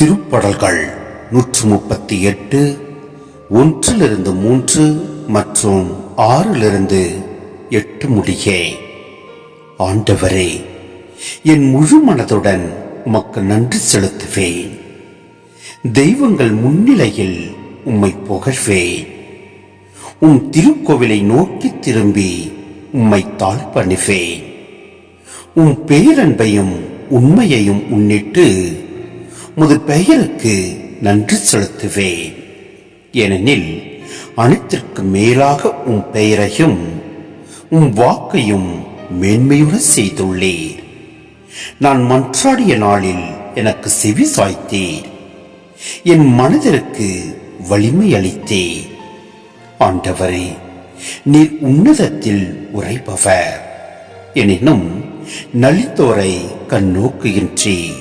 திருப்படல்கள் 138 1-3 மற்றும் 6-8 முடியே. ஆண்டவரே, என் முழு மனதுடன் உமக்கு நன்றி செலுத்துவேன். தெய்வங்கள் முன்னிலையில் உம்மை புகழ்வேன். உம் திருக்கோவிலை நோக்கி திரும்பி உம்மை தாழ்பணிவேன். உம் பேரன்பையும் உண்மையையும் முன்னிட்டு உமது பெயருக்கு நன்றி செலுத்துவேன். ஏனெனில் அனைத்திற்கு மேலாக உம் பெயரையும் உம் வாக்கையும் மேன்மையுற செய்துள்ளீர். நான் மன்றாடிய நாளில் எனக்கு செவி சாய்த்தீர். என் மனதிற்கு வலிமை அளித்தீர். ஆண்டவரே, நீர் உன்னதத்தில் உரைப்பவர். எனினும் நலித்தோரை கண்ணோக்குகின்றீர்.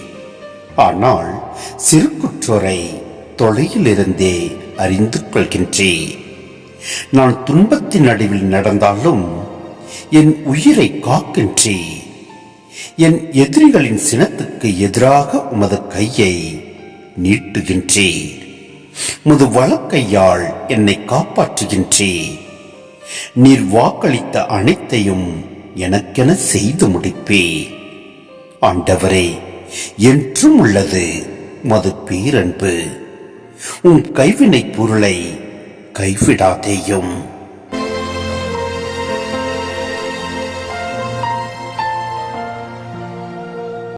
ஆனால் சிறுகுற்றோரை தொலையிலிருந்தே அறிந்து கொள்கின்றேன். நான் துன்பத்தின் நடுவில் நடந்தாலும் என் உயிரை காக்கின்றேன். என் எதிரிகளின் சினத்துக்கு எதிராக உமது கையை நீட்டுகின்றேன். உமது வலக்கையால் என்னை காப்பாற்றுகின்றேன். நீர் வாக்களித்த அனைத்தையும் எனக்கென செய்து முடிப்பேன். ஆண்டவரே, என்றும் உள்ளது உமது பேரன்பு. உன் கைவினை பொருளை கைவிடாதேயும்.